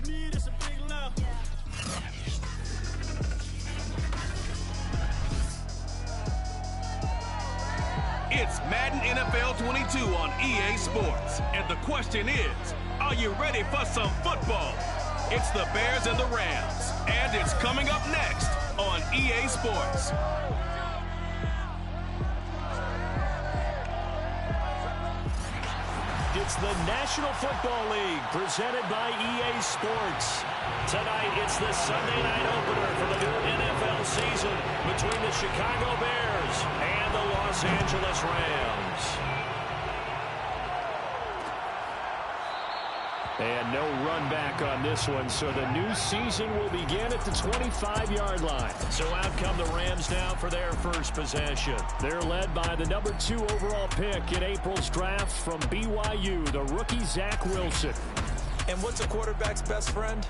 It's Madden NFL 22 on EA Sports. And the question is, are you ready for some football? It's the Bears and the Rams. And it's coming up next on EA Sports. It's the National Football League presented by EA Sports. Tonight, it's the Sunday night opener for the new NFL season between the Chicago Bears and the Los Angeles Rams. And no run back on this one, so the new season will begin at the 25-yard line. So out come the Rams now for their first possession. They're led by the number 2 overall pick in April's draft from BYU, the rookie Zach Wilson. And what's a quarterback's best friend?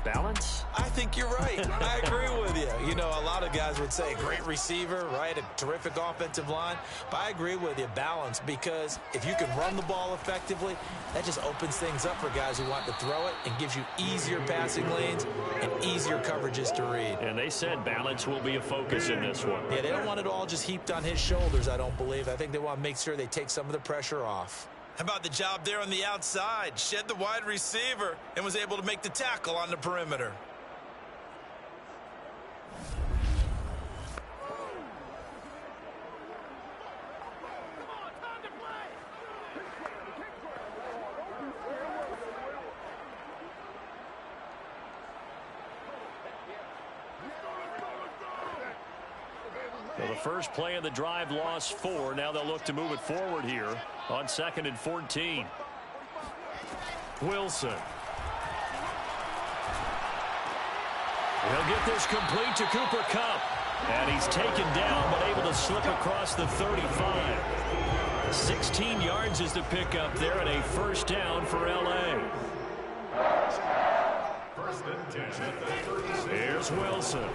Balance? I think you're right. I agree with you. You know, a lot of guys would say great receiver, right? A terrific offensive line. But I agree with you, balance, because if you can run the ball effectively, that just opens things up for guys who want to throw it and gives you easier passing lanes and easier coverages to read. And they said balance will be a focus in this one. Yeah, they don't want it all just heaped on his shoulders, I don't believe. I think they want to make sure they take some of the pressure off. How about the job there on the outside? Shed the wide receiver and was able to make the tackle on the perimeter. Well, the first play of the drive lost 4. Now they'll look to move it forward here on 2nd and 14. Wilson. He'll get this complete to Cooper Kupp. And he's taken down but able to slip across the 35. 16 yards is the pickup there and a first down for L.A. Here's Wilson.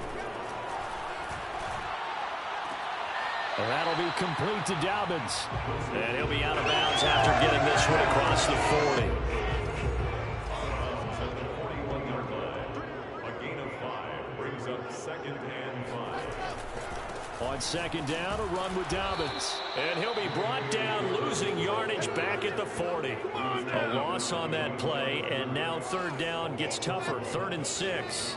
And that'll be complete to Dobbins. And he'll be out of bounds after getting this one across the 40. A gain of 5 brings up 2nd and 5. On 2nd down, a run with Dobbins. And he'll be brought down, losing yardage back at the 40. A loss on that play, and now 3rd down gets tougher. 3rd and 6.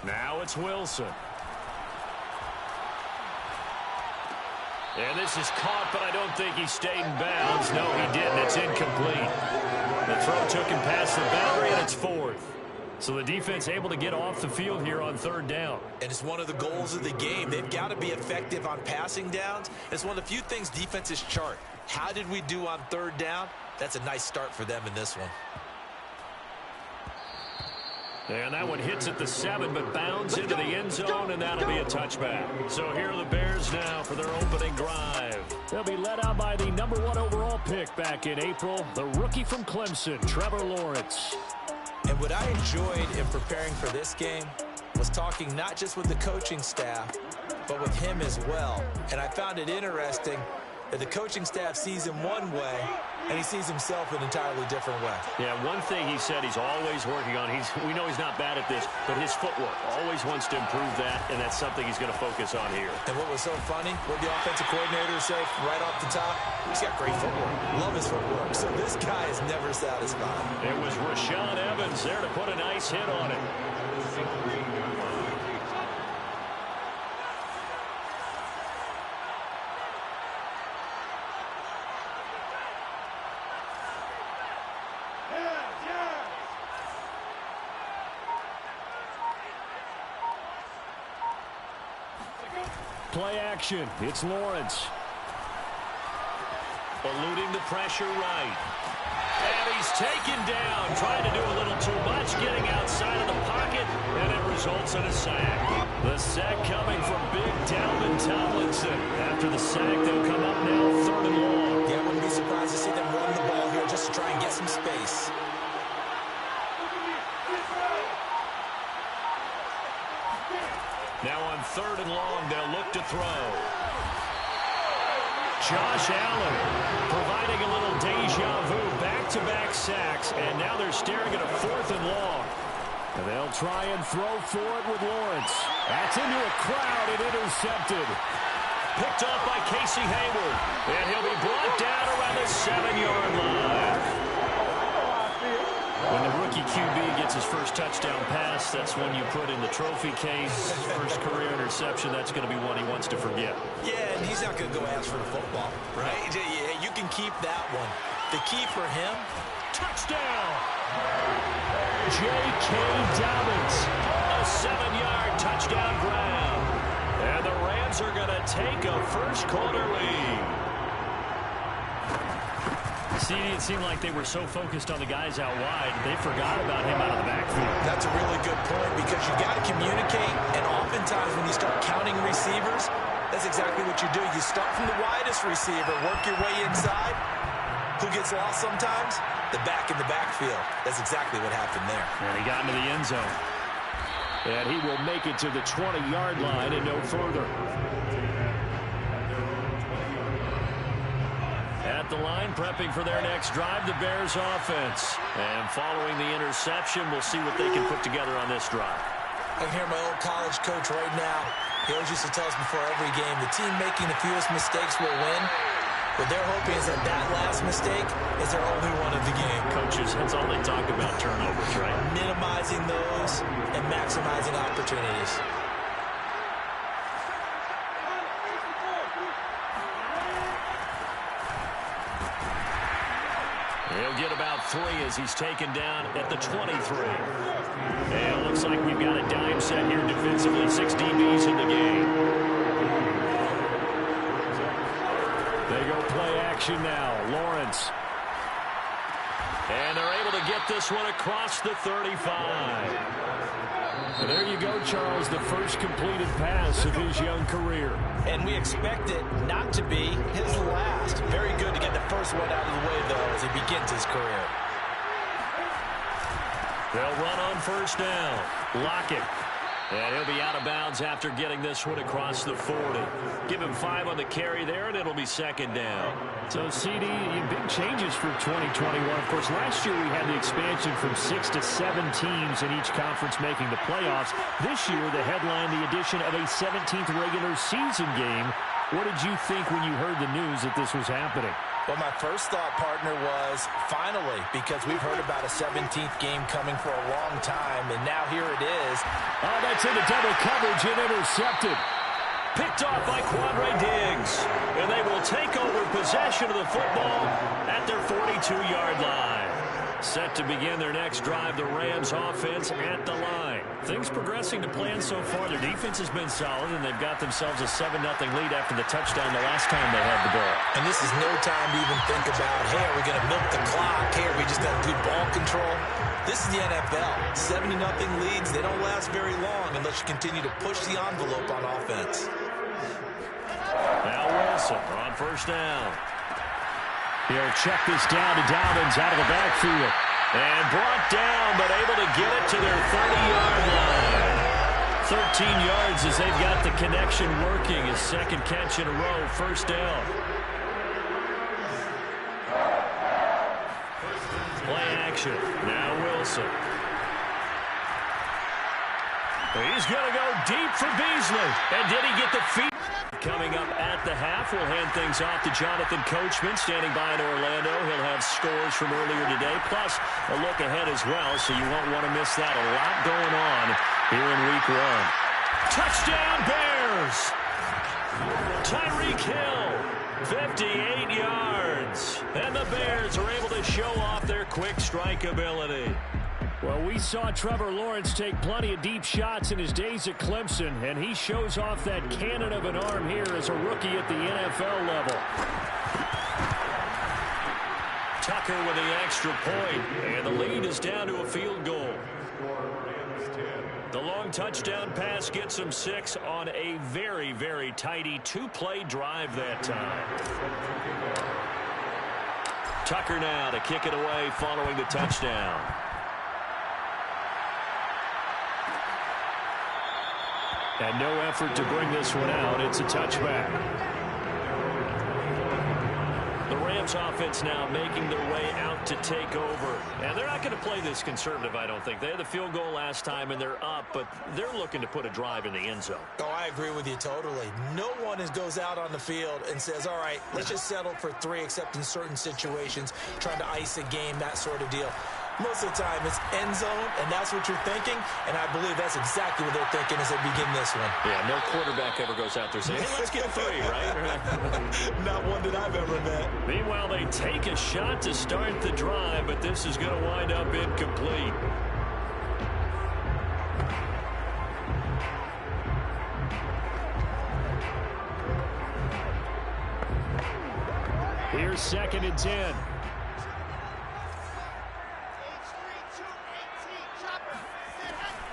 Now it's Wilson. And this is caught, but I don't think he stayed in bounds. No, he didn't. It's incomplete. The throw took him past the boundary, and it's 4th. So the defense able to get off the field here on 3rd down. And it's one of the goals of the game. They've got to be effective on passing downs. It's one of the few things defenses chart. How did we do on 3rd down? That's a nice start for them in this one. And that one hits at the 7, but bounds into the end zone, and that'll be a touchback. So here are the Bears now for their opening drive. They'll be led out by the number 1 overall pick back in April, the rookie from Clemson, Trevor Lawrence. And what I enjoyed in preparing for this game was talking not just with the coaching staff, but with him as well. And I found it interesting that the coaching staff sees him one way, and he sees himself an entirely different way. Yeah, one thing he said he's always working on, we know he's not bad at this, but his footwork, always wants to improve that, and that's something he's going to focus on here. And what was so funny, what the offensive coordinator say right off the top, he's got great footwork. Love his footwork. So this guy is never satisfied. It was Rashaan Evans there to put a nice hit on it. Play action. It's Lawrence. Eluding the pressure right. And he's taken down. Trying to do a little too much. Getting outside of the pocket. And it results in a sack. The sack coming from big Dalvin Tomlinson. After the sack, they'll come up now 3rd and long. Yeah, I wouldn't be surprised to see them run the ball here just to try and get some space. Now on 3rd and long, they'll look to throw. Josh Allen providing a little deja vu. Back-to-back sacks, and now they're staring at a 4th and long. And they'll try and throw for it with Lawrence. That's into a crowd and intercepted. Picked off by Casey Hayward. And he'll be brought down around the 7-yard line. When the rookie QB gets his first touchdown pass, that's one you put in the trophy case. First career interception, that's going to be one he wants to forget. Yeah, and he's not going to go ask for the football, right? Yeah, you can keep that one. The key for him, touchdown! J.K. Dobbins, a 7-yard touchdown grab. And the Rams are going to take a first-quarter lead. See, it seemed like they were so focused on the guys out wide, they forgot about him out of the backfield. That's a really good point because you got to communicate, and oftentimes when you start counting receivers, that's exactly what you do. You start from the widest receiver, work your way inside. Who gets lost sometimes? The back in the backfield. That's exactly what happened there. And he got into the end zone. And he will make it to the 20-yard line and no further. At the line, prepping for their next drive, the Bears offense. And following the interception, we'll see what they can put together on this drive. I can hear my old college coach right now. He always used to tell us before every game, the team making the fewest mistakes will win. What they're hoping is that last mistake is their only one of the game. Coaches, that's all they talk about, turnovers, right? Minimizing those and maximizing opportunities. He'll get about 3 as he's taken down at the 23. And it looks like we've got a dime set here defensively. 6 DBs in the game. They go play action now. Lawrence. And they're able to get this one across the 35. And there you go, Charles, the first completed pass of his young career. And we expect it not to be his last. Very good to get the first one out of the way, though, as he begins his career. They'll run on first down. Lockett. And he'll be out of bounds after getting this one across the 40. Give him 5 on the carry there, and it'll be second down. So, CD, big changes for 2021. Of course, last year we had the expansion from 6 to 7 teams in each conference making the playoffs. This year, the headline, the addition of a 17th regular season game. What did you think when you heard the news that this was happening? Well, my first thought, partner, was finally, because we've heard about a 17th game coming for a long time, and now here it is. Oh, that's into double coverage and intercepted. Picked off by Quandre Diggs. And they will take over possession of the football at their 42-yard line. Set to begin their next drive, the Rams offense at the line. Things progressing to plan so far. Their defense has been solid, and they've got themselves a 7-0 lead after the touchdown the last time they had the ball. And this is no time to even think about, hey, are we going to milk the clock? Hey, are we just got good ball control? This is the NFL. 70-0 leads, they don't last very long unless you continue to push the envelope on offense. Now Wilson on first down. He'll check this down to Dobbins out of the backfield. And brought down, but able to get it to their 30-yard line. 13 yards as they've got the connection working. His second catch in a row, first down. Play action. Now Wilson. He's going to go deep for Beasley. And did he get the feet? Coming up at the half, we'll hand things off to Jonathan Coachman, standing by in Orlando. He'll have scores from earlier today, plus a look ahead as well, so you won't want to miss that. A lot going on here in Week 1. Touchdown, Bears! Tyreek Hill, 58 yards. And the Bears are able to show off their quick strike ability. Well, we saw Trevor Lawrence take plenty of deep shots in his days at Clemson, and he shows off that cannon of an arm here as a rookie at the NFL level. Tucker with the extra point, and the lead is down to a field goal. The long touchdown pass gets him 6 on a very, very tidy 2-play drive that time. Tucker now to kick it away following the touchdown. And no effort to bring this one out. It's a touchback. Rams offense now making their way out to take over. And they're not going to play this conservative, I don't think. They had the field goal last time, and they're up, but they're looking to put a drive in the end zone. Oh, I agree with you totally. No one goes out on the field and says, all right, let's just settle for 3, except in certain situations, trying to ice a game, that sort of deal. Most of the time, it's end zone, and that's what you're thinking, and I believe that's exactly what they're thinking as they begin this one. Yeah, no quarterback ever goes out there saying, hey, let's get 3, right? Not one that I've ever met. Meanwhile, they take a shot to start the drive, but this is going to wind up incomplete. Here's 2nd and 10.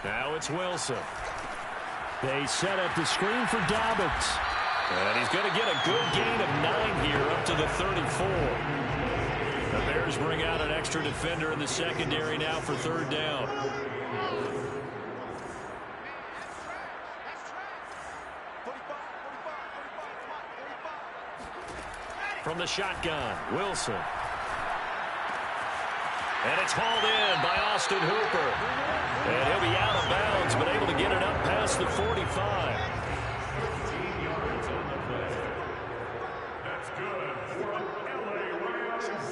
Now it's Wilson. They set up the screen for Dobbins. And he's going to get a good gain of 9 here up to the 34. The Bears bring out an extra defender in the secondary now for 3rd down. From the shotgun, Wilson. And it's hauled in by Austin Hooper. And he'll be out of bounds, but able to get it up past the 45. 15 yards on the play. That's good for LA Rams.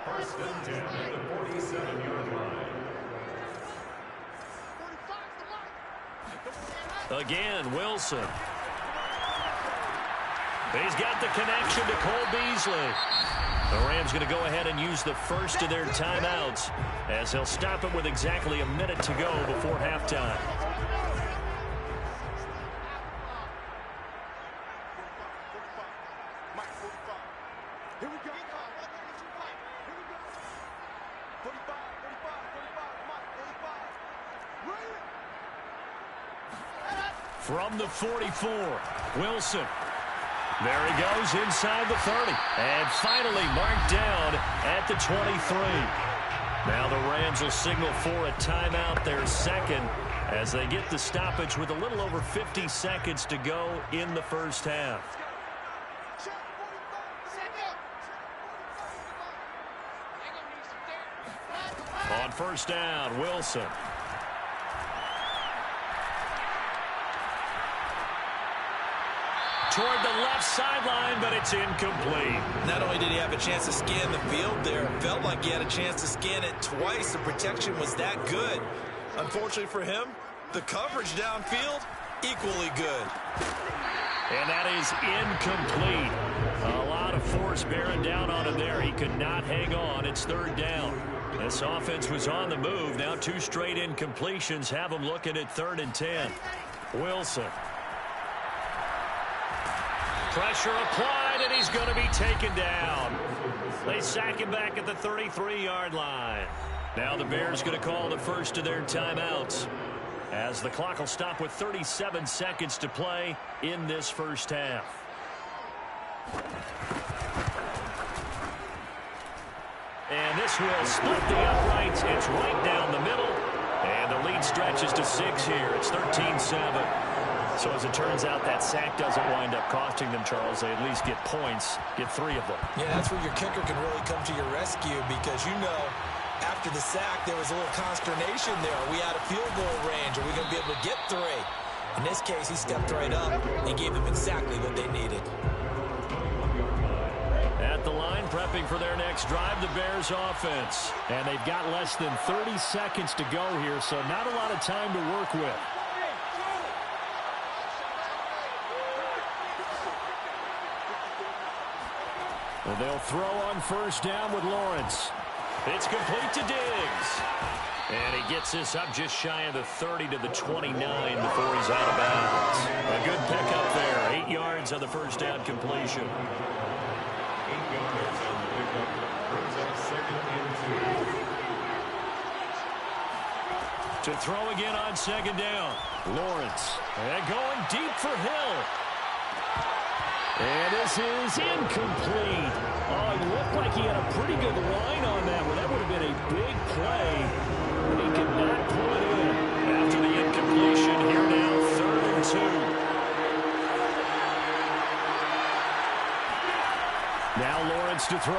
1st and 10 at the 47-yard line. Again, Wilson. He's got the connection to Cole Beasley. The Rams going to go ahead and use the first of their timeouts as they'll stop it with exactly a minute to go before halftime. From the 44, Wilson. There he goes inside the 30. And finally marked down at the 23. Now the Rams will signal for a timeout, their 2nd, as they get the stoppage with a little over 50 seconds to go in the first half. On 1st down, Wilson. Toward the left sideline, but it's incomplete. Not only did he have a chance to scan the field there, it felt like he had a chance to scan it twice. The protection was that good. Unfortunately for him, the coverage downfield, equally good. And that is incomplete. A lot of force bearing down on him there. He could not hang on. It's 3rd down. This offense was on the move. Now 2 straight incompletions have them looking at 3rd and 10. Wilson. Pressure applied, and he's going to be taken down. They sack him back at the 33-yard line. Now the Bears going to call the first of their timeouts as the clock will stop with 37 seconds to play in this first half. And this will split the uprights. It's right down the middle. And the lead stretches to 6 here. It's 13-7. So as it turns out, that sack doesn't wind up costing them, Charles. They at least get points, get 3 of them. Yeah, that's where your kicker can really come to your rescue because, you know, after the sack, there was a little consternation there. Are we out of field goal range? Are we going to be able to get 3? In this case, he stepped right up and gave them exactly what they needed. At the line, prepping for their next drive, the Bears offense. And they've got less than 30 seconds to go here, so not a lot of time to work with. Well, they'll throw on 1st down with Lawrence. It's complete to Diggs. And he gets this up just shy of the 30 to the 29 before he's out of bounds. A good pickup there. 8 yards on the 1st down completion. 8 yards on the pickup. Brings up 2nd and 2. To throw again on 2nd down. Lawrence. And going deep for Hill. And this is incomplete. Oh, it looked like he had a pretty good line on that one. That would have been a big play. But he could not pull it in. After the incompletion, here now, 3rd and 2. Now Lawrence to throw.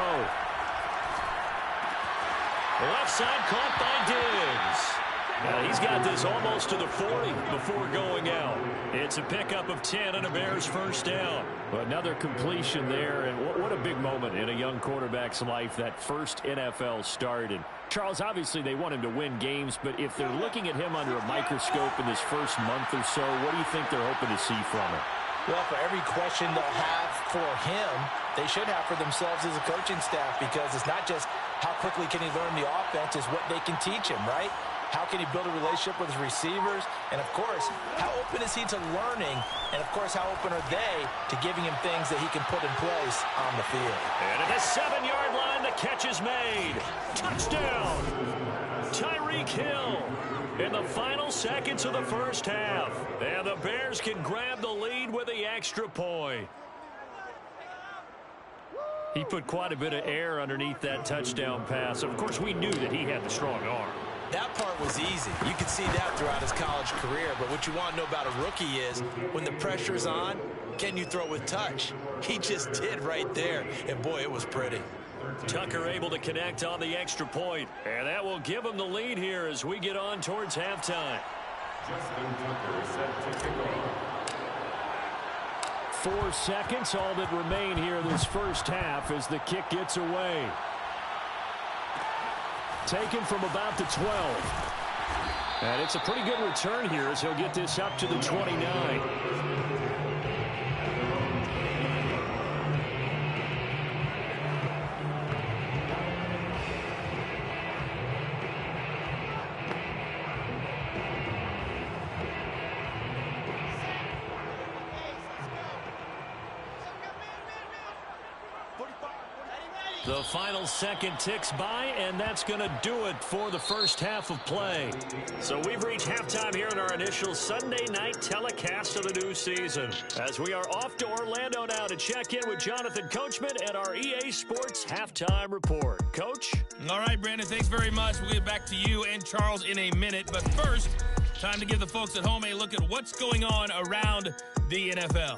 Left side caught by Diggs. Now he's got this almost to the 40 before going out. It's a pickup of 10 and a Bears first down. Another completion there, and what a big moment in a young quarterback's life, that first NFL start. And Charles, obviously they want him to win games, but if they're looking at him under a microscope in this first month or so, what do you think they're hoping to see from him? Well, for every question they'll have for him, they should have for themselves as a coaching staff, because it's not just how quickly can he learn the offense, it's what they can teach him, right? How can he build a relationship with his receivers? And, of course, how open is he to learning? And, of course, how open are they to giving him things that he can put in place on the field? And at the 7-yard line, the catch is made. Touchdown! Tyreek Hill in the final seconds of the first half. And the Bears can grab the lead with the extra point. He put quite a bit of air underneath that touchdown pass. Of course, we knew that he had the strong arm. That part was easy. You could see that throughout his college career. But what you want to know about a rookie is when the pressure's on, can you throw with touch? He just did right there. And, boy, it was pretty. Tucker able to connect on the extra point. And that will give him the lead here as we get on towards halftime. Justin Tucker set to kick off. 4 seconds, all that remain here this first half as the kick gets away. Taken from about the 12. And it's a pretty good return here as he'll get this up to the 29. The final second ticks by, and that's going to do it for the first half of play. So we've reached halftime here in our initial Sunday night telecast of the new season, as we are off to Orlando now to check in with Jonathan Coachman and our EA Sports Halftime Report. Coach? All right, Brandon, thanks very much. We'll get back to you and Charles in a minute. But first, time to give the folks at home a look at what's going on around the NFL.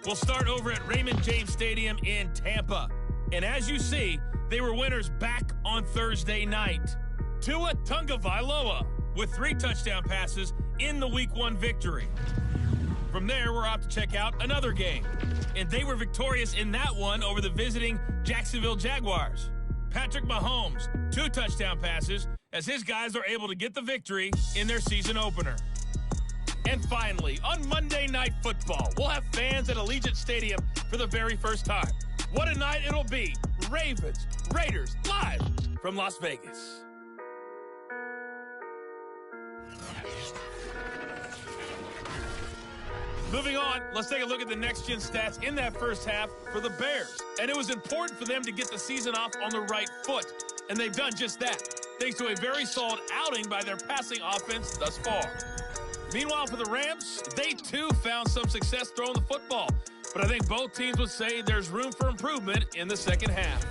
We'll start over at Raymond James Stadium in Tampa. And as you see, they were winners back on Thursday night. Tua Tagovailoa with 3 touchdown passes in the Week 1 victory. From there, we're off to check out another game. And they were victorious in that one over the visiting Jacksonville Jaguars. Patrick Mahomes, 2 touchdown passes as his guys are able to get the victory in their season opener. And finally, on Monday Night Football, we'll have fans at Allegiant Stadium for the very first time. What a night it'll be. Ravens, Raiders, live from Las Vegas. Moving on, let's take a look at the next-gen stats in that first half for the Bears. And it was important for them to get the season off on the right foot. And they've done just that, thanks to a very solid outing by their passing offense thus far. Meanwhile, for the Rams, they too found some success throwing the football. But I think both teams would say there's room for improvement in the second half.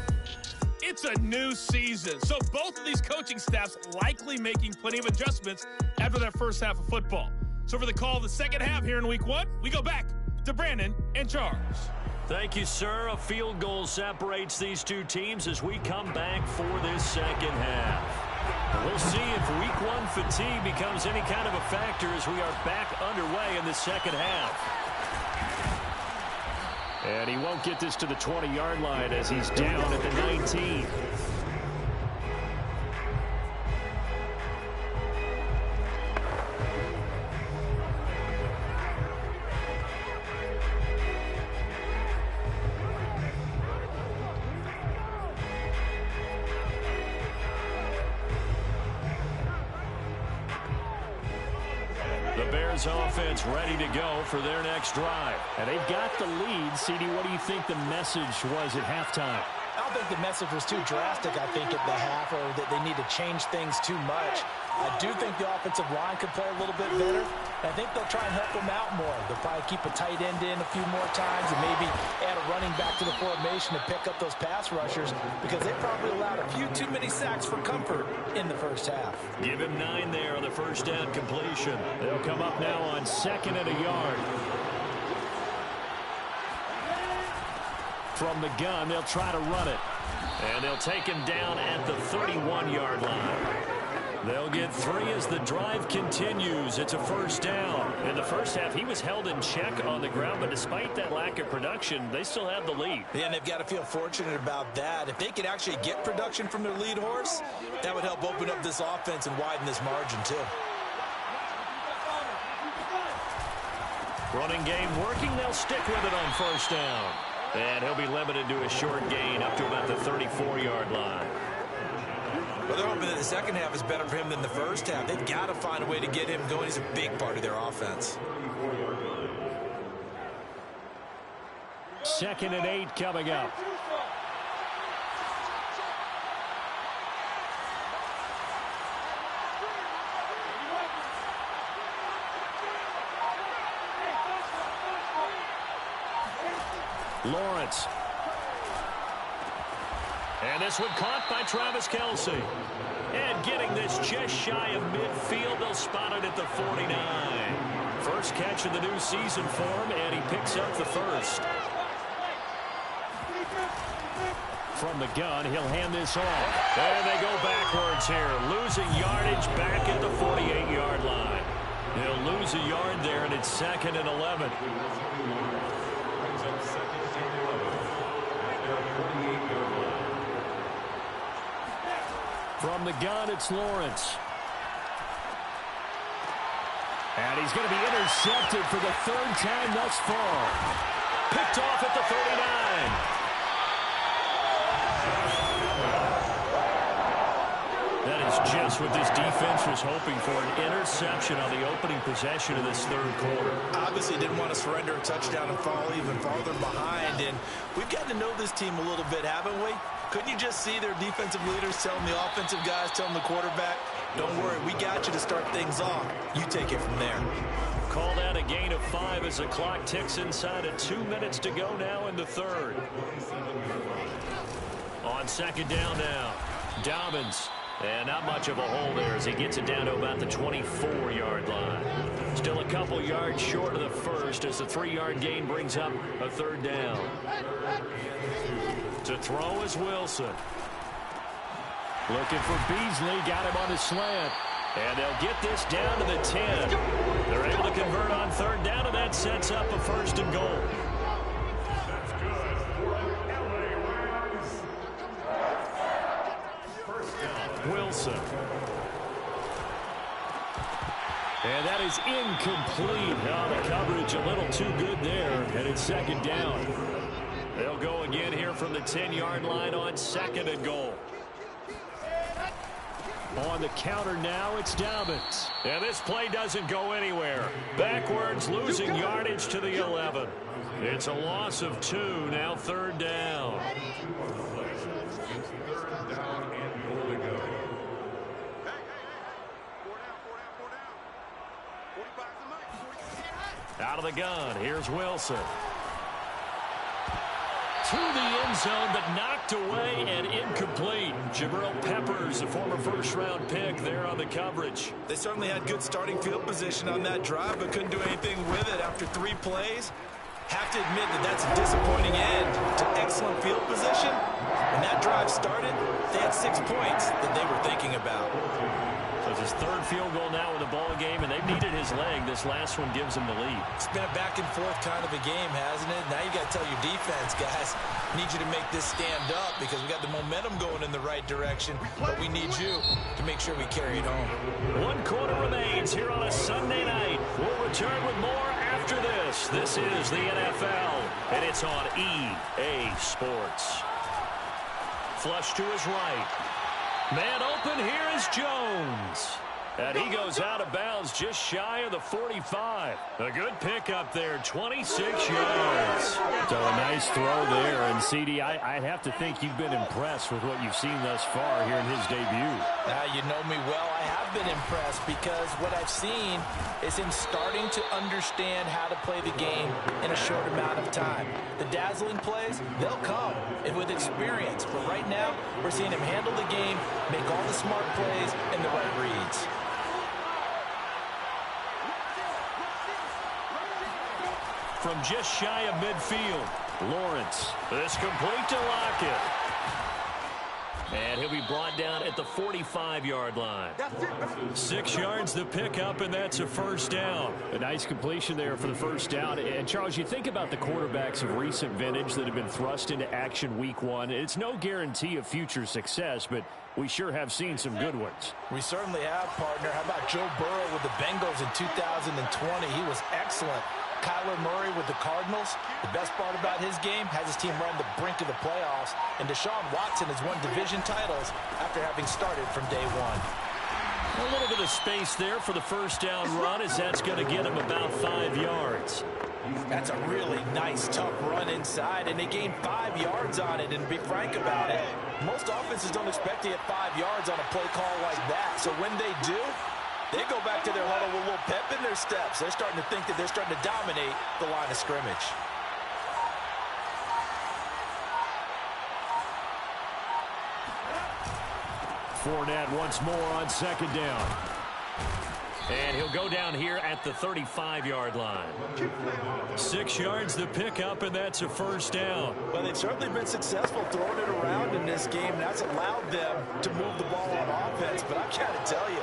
It's a new season, so both of these coaching staffs likely making plenty of adjustments after that first half of football. So for the call of the second half here in Week 1, we go back to Brandon and Charles. Thank you, sir. A field goal separates these two teams as we come back for this second half. We'll see if Week 1 fatigue becomes any kind of a factor as we are back underway in the second half. And he won't get this to the 20-yard line as he's down at the 19. Offense ready to go for their next drive. And they've got the lead. CD, what do you think the message was at halftime? I don't think the message was too drastic, I think, at the half, or that they need to change things too much. I do think the offensive line could play a little bit better. I think they'll try and help them out more. They'll probably keep a tight end in a few more times and maybe add a running back to the formation to pick up those pass rushers, because they probably allowed a few too many sacks for comfort in the first half. Give him 9 there on the first down completion. They'll come up now on 2nd and a yard. From the gun, they'll try to run it. And they'll take him down at the 31-yard line. They'll get 3 as the drive continues. It's a first down. In the first half, he was held in check on the ground, but despite that lack of production, they still have the lead. Yeah, and they've got to feel fortunate about that. If they could actually get production from their lead horse, that would help open up this offense and widen this margin, too. Running game working. They'll stick with it on first down. And he'll be limited to a short gain up to about the 34-yard line. Well, they're hoping that the second half is better for him than the first half. They've got to find a way to get him going. He's a big part of their offense. 2nd and 8 coming up. Lawrence. And this one caught by Travis Kelce. And getting this just shy of midfield, they'll spot it at the 49. First catch of the new season for him, and he picks up the first. From the gun, he'll hand this off. And they go backwards here, losing yardage back at the 48-yard line. He'll lose a yard there, and it's 2nd and 11. From the gun, it's Lawrence. And he's going to be intercepted for the 3rd time thus far. Picked off at the 39. That is just what this defense was hoping for, an interception on the opening possession of this 3rd quarter. Obviously didn't want to surrender a touchdown and fall even farther behind. And we've got to know this team a little bit, haven't we? Couldn't you just see their defensive leaders telling the offensive guys, telling the quarterback, don't worry, we got you to start things off. You take it from there. Called out a gain of 5 as the clock ticks inside of 2 minutes to go now in the 3rd. On 2nd down now, Dobbins. And not much of a hole there as he gets it down to about the 24-yard line. Still a couple yards short of the first as the 3-yard gain brings up a 3rd down. To throw is Wilson. Looking for Beasley. Got him on his slant. And they'll get this down to the 10. They're able to convert on 3rd down, and that sets up a 1st and goal. That's good for an LA Rams. First down. Wilson. And that is incomplete. Now the coverage a little too good there, and it's 2nd down. They'll go again here from the 10-yard line on 2nd and goal. On the counter now, it's Dobbins. And this play doesn't go anywhere. Backwards, losing yardage to the 11. It's a loss of 2, now 3rd down. 3rd down and goal to go. Out of the gun, here's Wilson. To the end zone, but knocked away and incomplete. Jabril Peppers, a former first-round pick, there on the coverage. They certainly had good starting field position on that drive, but couldn't do anything with it after 3 plays. Have to admit that that's a disappointing end to excellent field position. When that drive started, they had 6 points that they were thinking about. So it's his 3rd field goal now in the ball game, and they've needed his leg. This last one gives him the lead. It's been a back-and-forth kind of a game, hasn't it? Now you got to tell your defense, guys, need you to make this stand up because we got the momentum going in the right direction, but we need you to make sure we carry it home. 1 quarter remains here on a Sunday night. We'll return with more after this. This is the NFL, and it's on EA Sports. Flush to his right. Man open, here is Jones. And he goes out of bounds just shy of the 45. A good pickup there, 26 yards. So a nice throw there. And, CD, I have to think you've been impressed with what you've seen thus far here in his debut. Now, you know me well. I have been impressed because what I've seen is him starting to understand how to play the game in a short amount of time. The dazzling plays, they'll come and with experience. But right now, we're seeing him handle the game, make all the smart plays, and the right reads. From just shy of midfield, Lawrence. This complete to Lockett. And he'll be brought down at the 45-yard line. 6 yards the pickup, and that's a first down. A nice completion there for the first down. And, Charles, you think about the quarterbacks of recent vintage that have been thrust into action week 1. It's no guarantee of future success, but we sure have seen some good ones. We certainly have, partner. How about Joe Burrow with the Bengals in 2020? He was excellent. Kyler Murray with the Cardinals. The best part about his game has his team run the brink of the playoffs. And Deshaun Watson has won division titles after having started from day one. A little bit of space there for the first down run, as that's going to get him about 5 yards. That's a really nice, tough run inside, and they gained 5 yards on it. And to be frank about it, most offenses don't expect to get 5 yards on a play call like that. So when they do, they go back to their huddle with a little pep in their steps. They're starting to think that they're starting to dominate the line of scrimmage. Fournette once more on second down. And he'll go down here at the 35-yard line. 6 yards the pickup, and that's a first down. Well, they've certainly been successful throwing it around in this game. That's allowed them to move the ball on offense. But I got to tell you,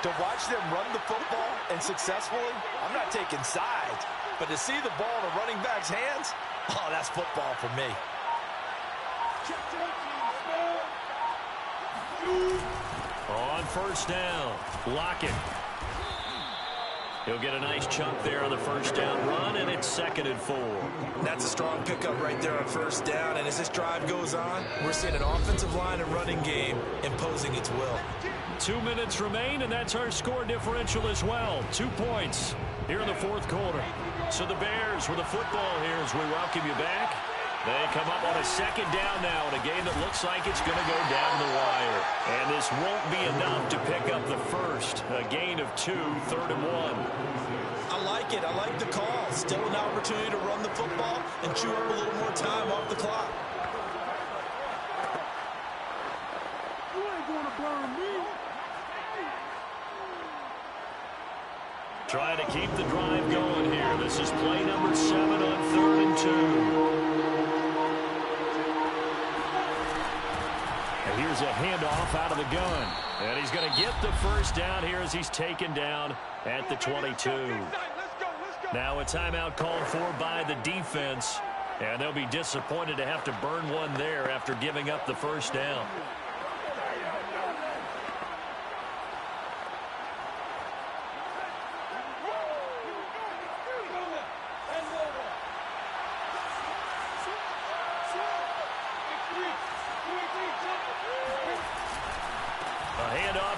to watch them run the football and successfully, I'm not taking sides. But to see the ball in a running back's hands, oh, that's football for me. On first down, Lockett. He'll get a nice chunk there on the first down run, and it's 2nd and 4. That's a strong pickup right there on first down. And as this drive goes on, we're seeing an offensive line and running game imposing its will. 2 minutes remain, and that's our score differential as well. 2 points here in the fourth quarter. So the Bears with the football here as we welcome you back. They come up on a second down now in a game that looks like it's going to go down the wire. And this won't be enough to pick up the first. A gain of 2, 3rd and 1. I like it. I like the call. Still an opportunity to run the football and chew up a little more time off the clock. You ain't going to burn me. Trying to keep the drive going here. This is play number 7 on 3rd and 2. And here's a handoff out of the gun. And he's going to get the first down here as he's taken down at the 22. Now a timeout called for by the defense. And they'll be disappointed to have to burn one there after giving up the first down.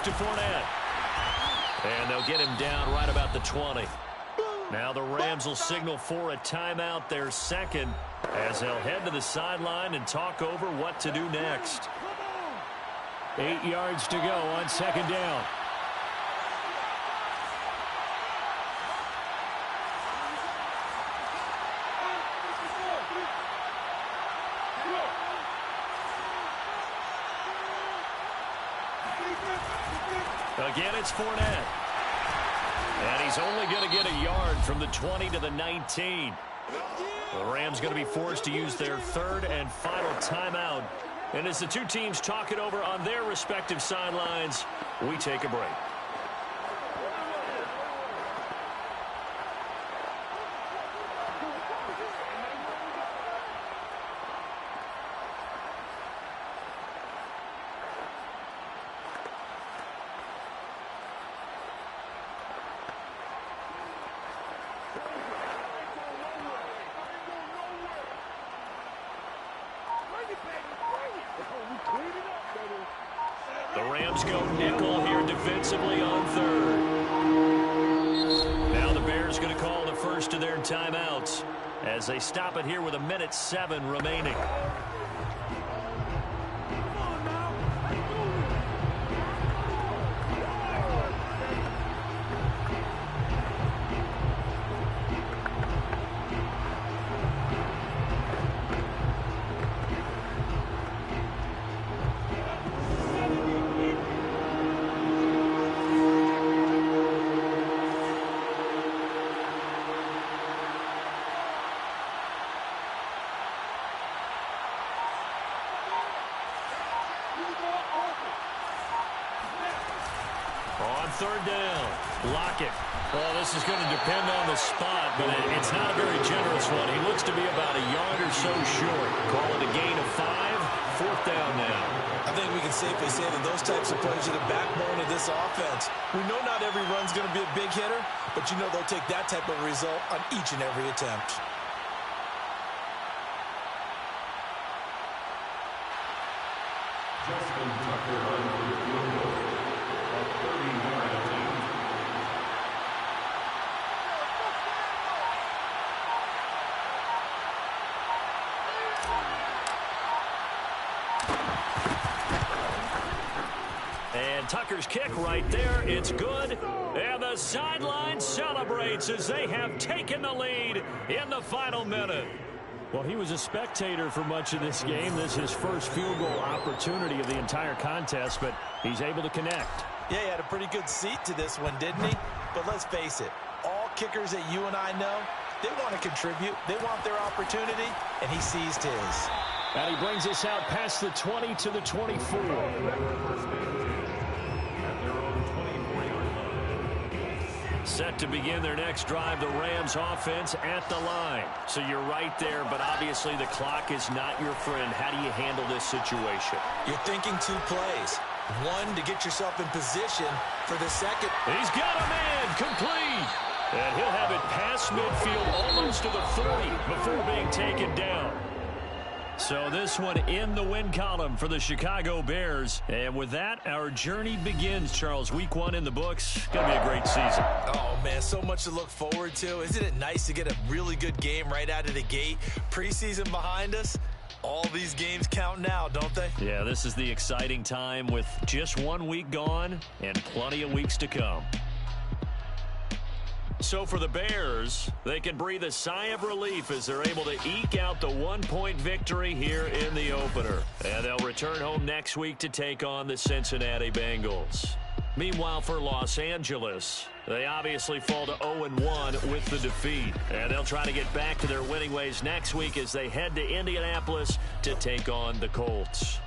To Fournette. And they'll get him down right about the 20. Now the Rams will signal for a timeout, their second, as they'll head to the sideline and talk over what to do next. 8 yards to go on second down. Again, it's Fournette. And he's only going to get a yard from the 20 to the 19. The Rams going to be forced to use their 3rd and final timeout. And as the two teams talk it over on their respective sidelines, we take a break. The Rams go nickel here defensively on 3rd. Now the Bears going to call the first of their timeouts as they stop it here with 1:07 remaining. On third down, Lockett. Well, this is going to depend on the spot, but it's not a very generous one. He looks to be about a yard or so short. Call it a gain of 5. Fourth down now. I think we can safely say that those types of plays are the backbone of this offense. We know not every run's going to be a big hitter, but you know they'll take that type of result on each and every attempt. Justin Tucker on the field goal at 30-yard attempt. And Tucker's kick right there. It's good. And the sideline celebrates as they have taken the lead in the final minute. Well, he was a spectator for much of this game. This is his first field goal opportunity of the entire contest, but he's able to connect. Yeah, he had a pretty good seat to this one, didn't he? But let's face it, all kickers that you and I know, they want to contribute. They want their opportunity, and he seized his. And he brings us out past the 20 to the 24. Set to begin their next drive, the Rams offense at the line. So you're right there, but obviously the clock is not your friend. How do you handle this situation? You're thinking 2 plays. One, to get yourself in position for the second. He's got a man complete. And he'll have it past midfield almost to the 40 before being taken down. So this one in the win column for the Chicago Bears. And with that, our journey begins, Charles. Week 1 in the books. Going to be a great season. Oh, man, so much to look forward to. Isn't it nice to get a really good game right out of the gate? Preseason behind us. All these games count now, don't they? Yeah, this is the exciting time with just 1 week gone and plenty of weeks to come. So for the Bears, they can breathe a sigh of relief as they're able to eke out the 1-point victory here in the opener. And they'll return home next week to take on the Cincinnati Bengals. Meanwhile, for Los Angeles, they obviously fall to 0-1 with the defeat. And they'll try to get back to their winning ways next week as they head to Indianapolis to take on the Colts.